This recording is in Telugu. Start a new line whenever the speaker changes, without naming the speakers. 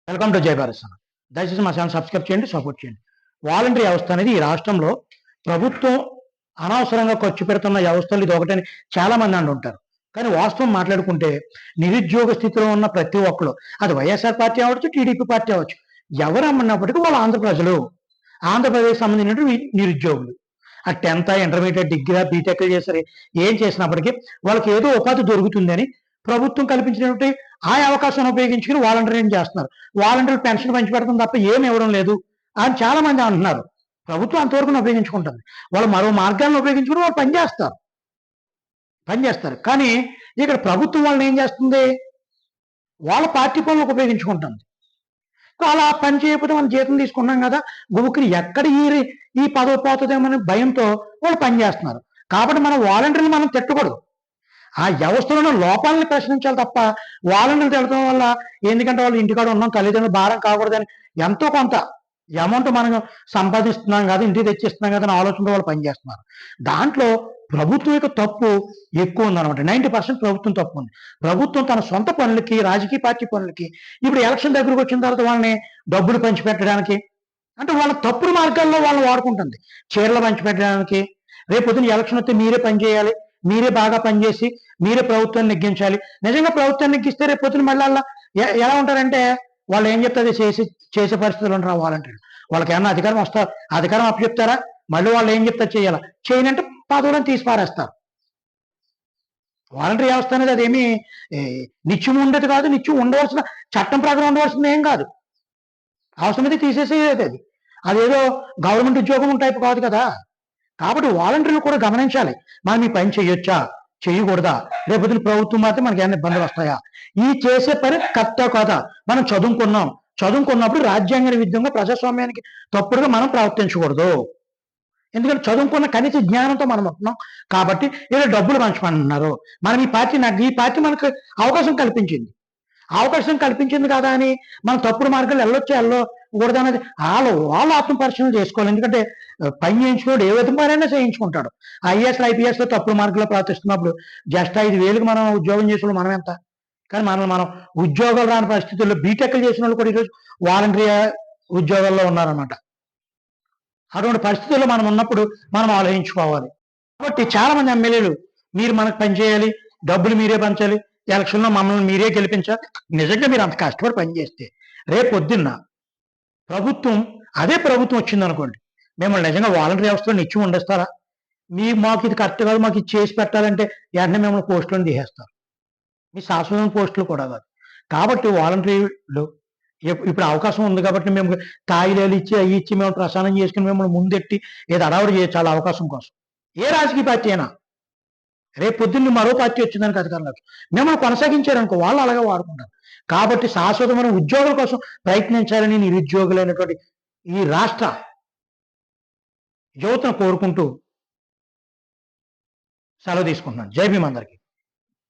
వెల్కమ్ టు జై భారత్ ఛానల్. దయచేసి మా ఛానల్ సబ్స్క్రైబ్ చేయండి, సపోర్ట్ చేయండి. వాలంటరీ వ్యవస్థ అనేది ఈ రాష్ట్రంలో ప్రభుత్వం అనవసరంగా ఖర్చు పెడుతున్న వ్యవస్థలు ఇది ఒకటని చాలా మంది అంటుంటారు. కానీ వాస్తవం మాట్లాడుకుంటే నిరుద్యోగ స్థితిలో ఉన్న ప్రతి ఒక్కరు, అది వైఎస్ఆర్ పార్టీ అవ్వచ్చు, టీడీపీ పార్టీ అవ్వచ్చు, ఎవరు అమ్మన్నప్పటికీ వాళ్ళు ఆంధ్ర ప్రజలు, ఆంధ్రప్రదేశ్ సంబంధించినటువంటి నిరుద్యోగులు. ఆ 10th, ఇంటర్మీడియట్, డిగ్రీ, బీటెక్ చేసరి ఏం చేసినప్పటికీ వాళ్ళకి ఏదో ఉపాధి దొరుకుతుందని ప్రభుత్వం కల్పించినటువంటి ఆ అవకాశాన్ని ఉపయోగించుకుని వాలంటీరింగ్ చేస్తున్నారు. వాలంటీర్ పెన్షన్ పంచి పెడతాం తప్ప ఏమి ఇవ్వడం లేదు అని చాలా మంది అంటున్నారు. ప్రభుత్వం అంతవరకు ఉపయోగించుకుంటుంది. వాళ్ళు మరో మార్గాలను ఉపయోగించుకుని వాళ్ళు పనిచేస్తారు. కానీ ఇక్కడ ప్రభుత్వం వాళ్ళని ఏం చేస్తుంది, వాళ్ళ పార్టీ పనులకు ఉపయోగించుకుంటుంది. అలా పని చేయకపోతే మనం జీతం తీసుకున్నాం కదా, గుబుకుని ఎక్కడ ఈ పదవి పోతుందేమని భయంతో వాళ్ళు పనిచేస్తున్నారు. కాబట్టి మన వాలంటీర్లు మనం తిట్టకూడదు, ఆ వ్యవస్థలో లోపాలని ప్రశ్నించాలి తప్ప వాలంటీర్లు తిట్టడం వల్ల, ఎందుకంటే వాళ్ళు ఇంటికాడ ఉన్నాం, తల్లిదండ్రులు భారం కాకూడదని ఎంతో కొంత అమౌంట్ మనం సంపాదిస్తున్నాం కదా, ఇంటికి తెచ్చిస్తున్నాం కదా అని ఆలోచనతో వాళ్ళు పనిచేస్తున్నారు. దాంట్లో ప్రభుత్వం యొక్క తప్పు ఎక్కువ ఉందన్నమాట. 90% ప్రభుత్వం తప్పు ఉంది. ప్రభుత్వం తన సొంత పనులకి, రాజకీయ పార్టీ పనులకి, ఇప్పుడు ఎలక్షన్ దగ్గరకు వచ్చిన తర్వాత వాళ్ళని డబ్బులు పంచిపెట్టడానికి, అంటే వాళ్ళ తప్పుడు మార్గాల్లో వాళ్ళు వాడుకుంటుంది. చీరలు పంచిపెట్టడానికి, రేపు పొద్దున ఎలక్షన్ వస్తే మీరే పని చేయాలి, మీరే బాగా పనిచేసి మీరే ప్రభుత్వాన్ని నెగ్గించాలి. నిజంగా ప్రభుత్వాన్ని నెగ్గిస్తే రేపు పొద్దున మళ్ళీ ఎలా ఉంటారంటే, వాళ్ళు ఏం చెప్తే చేసే పరిస్థితులు ఉంటారు వాలంటీర్లు. వాళ్ళకి ఏమన్నా అధికారం అప్పచెప్తారా, మళ్ళీ వాళ్ళు ఏం చెప్తారు చేయాలా, చేయనంటే పదవులను తీసి పారేస్తారు. వాలంటీర్ వ్యవస్థ అనేది అదేమి నిత్యం ఉండేది కాదు, నిత్యం ఉండవలసిన, చట్టం ప్రకారం ఉండవలసింది ఏం కాదు. అవసరమైతే తీసేసేది అది. అదేదో గవర్నమెంట్ ఉద్యోగం టైపు కాదు కదా. కాబట్టి వాలంటీర్లు కూడా గమనించాలి, మనం ఈ పని చేయొచ్చా, చేయకూడదా, రేపొద్దున ప్రభుత్వం మాత్రం మనకి ఏమైనా ఇబ్బందులు వస్తాయా, ఈ చేసే పని కరెక్టా కాదా. మనం చదువుకున్నప్పుడు రాజ్యాంగ విరుద్ధంగా ప్రజాస్వామ్యానికి తప్పుడుగా మనం ప్రవర్తించకూడదు. ఎందుకంటే చదువుకున్న కనీస జ్ఞానంతో మనం ఉంటున్నాం కాబట్టి ఏదో డబ్బులు పంచమంటున్నారు. మనం ఈ పార్టీ మనకు అవకాశం కల్పించింది కదా అని మనం తప్పుడు మార్గాలు వెళ్ళకూడదు అనేది వాళ్ళు ఆత్మపరిశీలన చేసుకోవాలి. ఎందుకంటే పని చేయించుకోడు ఏ విధంగానైనా చేయించుకుంటాడు. ఐఏఎస్లో తప్పుడు మార్గంలో ప్రవర్తిస్తున్నప్పుడు జస్ట్ 5,000కి మనం ఉద్యోగం చేసిన మనం ఎంత, కానీ మనం ఉద్యోగాలు రాని పరిస్థితుల్లో బీటెక్లు చేసిన వాళ్ళు కూడా ఈరోజు వాలంటరీ ఉద్యోగాల్లో ఉన్నారన్నమాట. అటువంటి పరిస్థితుల్లో మనం ఉన్నప్పుడు మనం ఆలోచించుకోవాలి. కాబట్టి చాలా మంది ఎమ్మెల్యేలు, మీరు మనకు పనిచేయాలి, డబ్బులు మీరే పంచాలి, ఎలక్షన్లో మమ్మల్ని మీరే గెలిపించాలి. నిజంగా మీరు అంత కష్టపడి పనిచేస్తే రేపు పొద్దున్న అదే ప్రభుత్వం వచ్చిందనుకోండి, మిమ్మల్ని నిజంగా వాలంటరీ వ్యవస్థలో నిత్యం ఉండేస్తారా? మాకు ఇది కరెక్ట్ కాదు, మాకు ఇది చేసి పెట్టాలంటే వెంటనే మిమ్మల్ని పోస్టులను తీసేస్తారు. మీ శాశ్వతమైన పోస్టులు కూడా కాదు. కాబట్టి వాలంటీర్లు ఇప్పుడు అవకాశం ఉంది కాబట్టి మేము కాగితాలు ఇచ్చి అవి ఇచ్చి మేము ప్రసారం చేసుకుని మిమ్మల్ని ముందెట్టి ఏదో అడావుడు చేయాలి అవకాశం కోసం. ఏ రాజకీయ పార్టీ అయినా రేపు పొద్దున్న మరో పార్టీ వచ్చిందానికి అధికారంలోకి మిమ్మల్ని కొనసాగించారనుకో, వాళ్ళు అలాగే వాడుకుంటారు. కాబట్టి శాశ్వతమైన ఉద్యోగుల కోసం ప్రయత్నించాలని నిరుద్యోగులైనటువంటి ఈ రాష్ట్ర యువతను కోరుకుంటూ సెలవు తీసుకుంటున్నాను. జై భీమ్ అందరికీ.